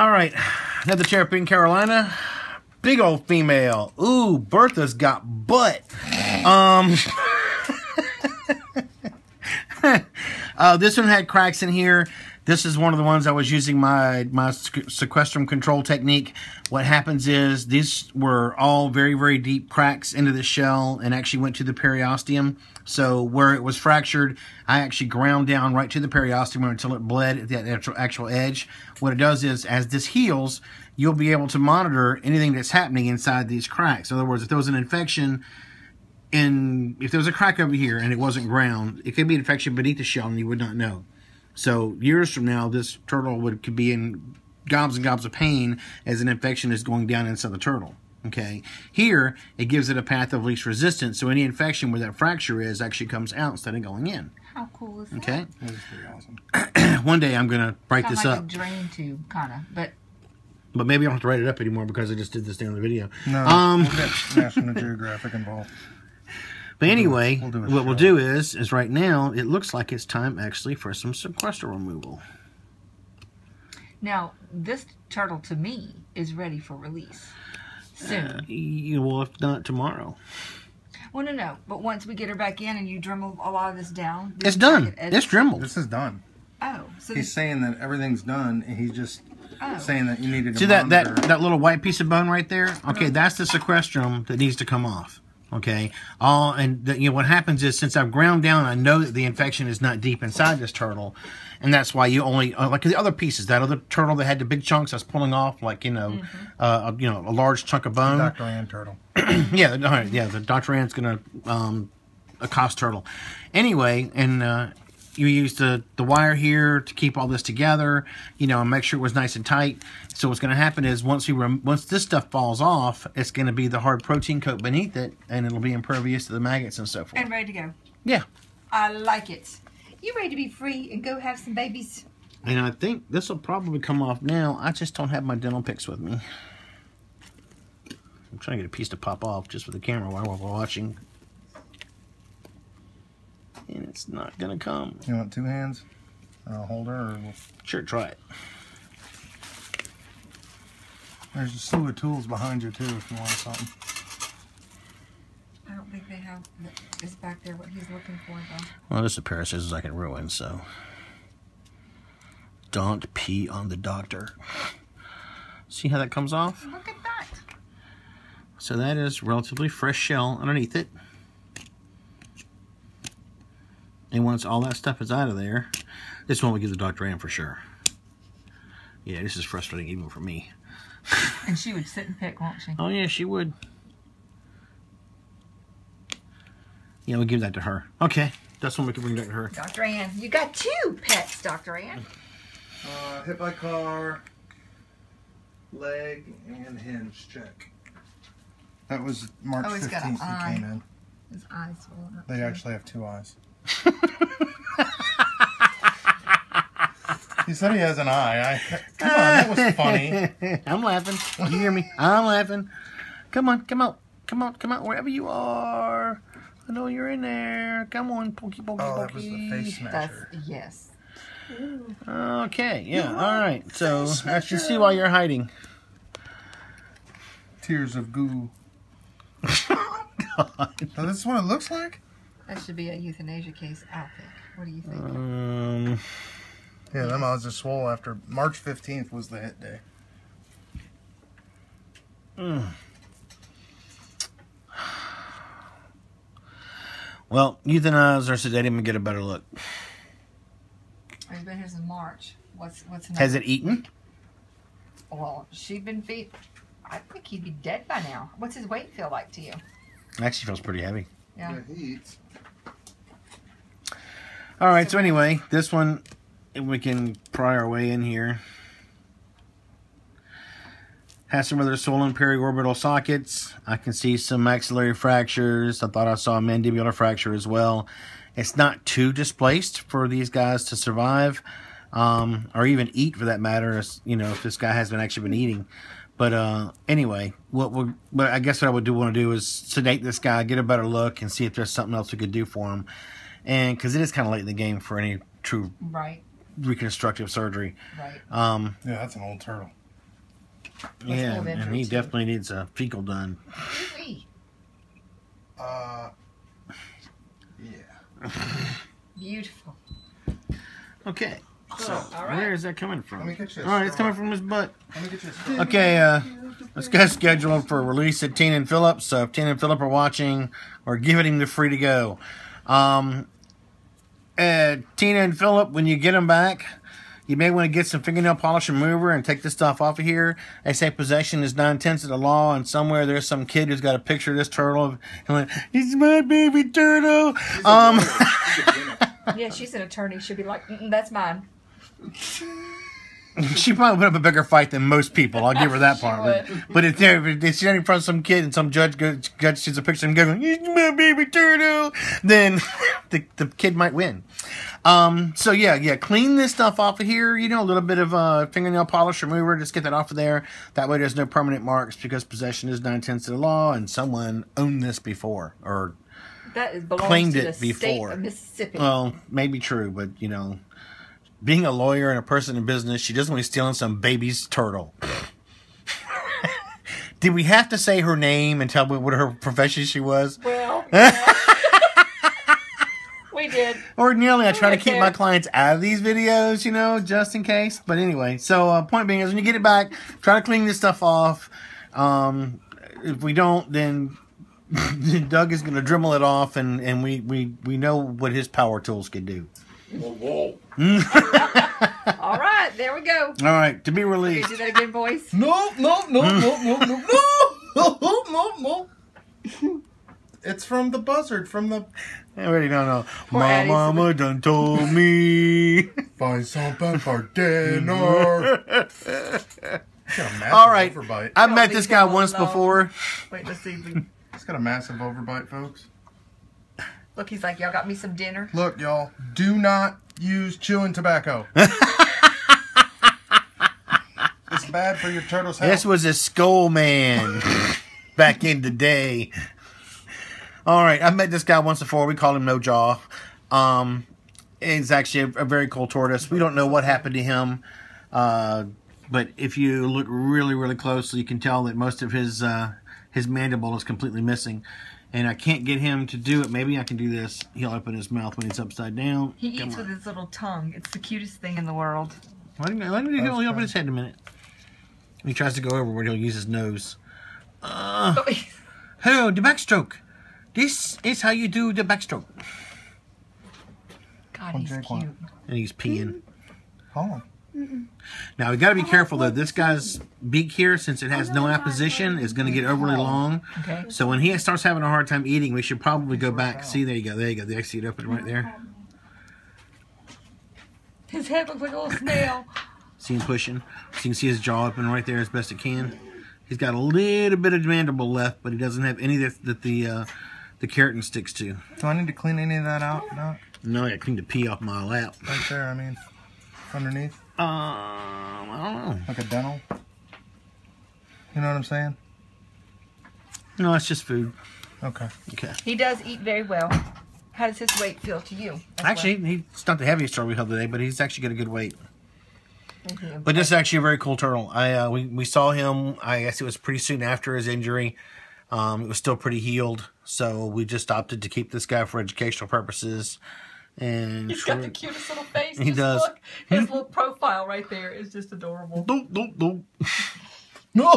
All right, another Cherokee, Carolina. Big old female. Ooh, Bertha's got butt. This one had cracks in here. This is one of the ones I was using my Sequestrum control technique. What happens is these were all very, very deep cracks into the shell and actually went to the periosteum. So where it was fractured, I actually ground down right to the periosteum until it bled at the actual edge. What it does is, as this heals, you'll be able to monitor anything that's happening inside these cracks. In other words, if there was an infection, if there was a crack over here and it wasn't ground, it could be an infection beneath the shell and you would not know. So years from now, this turtle could be in gobs and gobs of pain as an infection is going down inside the turtle. Okay, here it gives it a path of least resistance, so any infection where that fracture is actually comes out instead of going in. How cool is that? Okay, that is pretty awesome. One day I'm gonna break this like up. A drain tube, kind of, but maybe I don't have to write it up anymore because I just did this thing on the video. No, we'll get National Geographic involved. But anyway, what we'll do is right now, it looks like it's time actually for some sequester removal. Now, this turtle to me is ready for release soon. Well, if not tomorrow. Well, no. But once we get her back in and you Dremel a lot of this down. It's done. It's Dremel. This is done. Oh. So he's saying that everything's done, and he's just saying that you needed to see that little white piece of bone right there? Okay, that's the sequestrum that needs to come off. Okay, what happens is, since I've ground down, I know that the infection is not deep inside this turtle, and that's why you only like the other pieces. That other turtle that had the big chunks, I was pulling off, like a large chunk of bone. Dr. Ann turtle. yeah, the Dr. Ann's gonna a cost turtle. Anyway, and you use the wire here to keep all this together, and make sure it was nice and tight. So what's going to happen is once this stuff falls off, it's going to be the hard protein coat beneath it, and it'll be impervious to the maggots and so forth. And ready to go. Yeah. I like it. You ready to be free and go have some babies? And I think this will probably come off now. I just don't have my dental picks with me. I'm trying to get a piece to pop off just with the camera while we're watching. And it's not going to come. You want two hands? I'll hold her? Or Sure, try it. There's a slew of tools behind you, too, if you want something. I don't think they have this back there, what he's looking for, though. Well, this is a pair of scissors I can ruin, so. Don't pee on the doctor. See how that comes off? Look at that. So that is relatively fresh shell underneath it. And once all that stuff is out of there, this one will give the Dr. Ann for sure. Yeah, this is frustrating even for me. And she would sit and pick, won't she? Oh yeah, she would. Yeah, we'll give that to her. Okay, that's one we can bring back to her. Dr. Ann, you got two pets, Dr. Ann. Hit by car, leg, and hinge check. That was March 15th he came in. His eyes swollen up. They actually have two eyes. He said he has an eye. Come on, that was funny. I'm laughing. You hear me? I'm laughing. Come on, come out. Come out, come out, wherever you are. I know you're in there. Come on, pokey, pokey, pokey. That was the face smasher. Yes. Okay, yeah, all right. So, I can see why you're hiding. Tears of goo. God. So this is what it looks like? That should be a euthanasia case, I think. What do you think? Yeah, them eyes are swole after March 15th was the hit day. Well, euthanize or sedate him and get a better look. He's been here since March. What's Has it eaten? Well, she'd been feed. I think he'd be dead by now. What's his weight feel like to you? Actually feels pretty heavy. Yeah. He eats. All right, so anyway, this one, we can pry our way in here. Has some other swollen periorbital sockets. I can see some maxillary fractures. I thought I saw a mandibular fracture as well. It's not too displaced for these guys to survive, or even eat for that matter, if this guy has actually been eating. But anyway, I guess what I would want to do is sedate this guy, get a better look, and see if there's something else we could do for him. And because it is kind of late in the game for any true reconstructive surgery. Right. Yeah, that's an old turtle. Yeah, and he definitely needs a fecal done. Yeah. Beautiful. Okay. So, right. Where is that coming from? Let me get you a All right, it's straw. coming from his butt. Let me get you a straw. Okay, let's get scheduled for release at Tina and Phillip. So if Tina and Phillip are watching, or giving him the free to go. Tina and Phillip, when you get them back, you may want to get some fingernail polish remover and take this stuff off of here. They say possession is 9/10 of the law, and somewhere there's some kid who's got a picture of this turtle and like, it's my baby turtle. Yeah, she's an attorney. She'll be like, that's mine. She probably put up a bigger fight than most people. I'll give her that part. But if she's standing in front of some kid and some judge sees a picture of him going, "It's my baby turtle," then the kid might win. So yeah, clean this stuff off of here. You know, a little bit of fingernail polish remover. Just get that off of there. That way, there's no permanent marks because possession is 9/10 of the law, and someone owned this before or claimed it before. State of Mississippi. Well, maybe true, but you know. Being a lawyer and a person in business, she doesn't want to be stealing some baby's turtle. Did we have to say her name and tell what her profession she was? Well, yeah. We did. Ordinarily, I try to keep my clients out of these videos, you know, just in case. But anyway, so point being is when you get it back, try to clean this stuff off. If we don't, then Doug is going to Dremel it off, and we know what his power tools can do. Whoa. All right, there we go. All right, to be released. Okay, do that again, boys. No. It's from the buzzard, from the... I already don't know. My mama done told me. Find something for dinner. All right, overbite. I've met this guy once before. Wait, let's see. He's got a massive overbite, folks. Look, he's like, y'all got me some dinner. Look, y'all, do not use chewing tobacco. It's bad for your turtle's health. This was a skull man back in the day. All right, I've met this guy once before. We call him No Jaw. He's actually a very cool tortoise. We don't know what happened to him, but if you look really, really closely, you can tell that most of his mandible is completely missing. And I can't get him to do it. Maybe I can do this. He'll open his mouth when he's upside down. He eats with his little tongue. It's the cutest thing in the world. Let him open his head in a minute. He tries to go overboard. He'll use his nose. Hello, the backstroke. This is how you do the backstroke. God, he's cute. And he's peeing. Oh. Now, we got to be careful, though. This guy's beak here, since it has no apposition, is going to get overly long. Okay. So when he starts having a hard time eating, we should probably go back. See, there you go. There you go. They actually open right there. His head looks like a little snail. See him pushing. So you can see his jaw open right there as best it can. He's got a little bit of mandible left, but he doesn't have any that the keratin sticks to. Do I need to clean any of that out, Doc? No, I cleaned the pee off my lap. Right there, I mean, underneath? I don't know. Like a dental? You know what I'm saying? No, it's just food. Okay. Okay. He does eat very well. How does his weight feel to you? Actually, he's not the heaviest turtle we held today, but he's actually got a good weight. But this is actually a very cool turtle. We saw him, I guess it was pretty soon after his injury. It was still pretty healed, so we just opted to keep this guy for educational purposes. And he's got the cutest little face. He does. Look, his little profile right there is just adorable. Don't. No.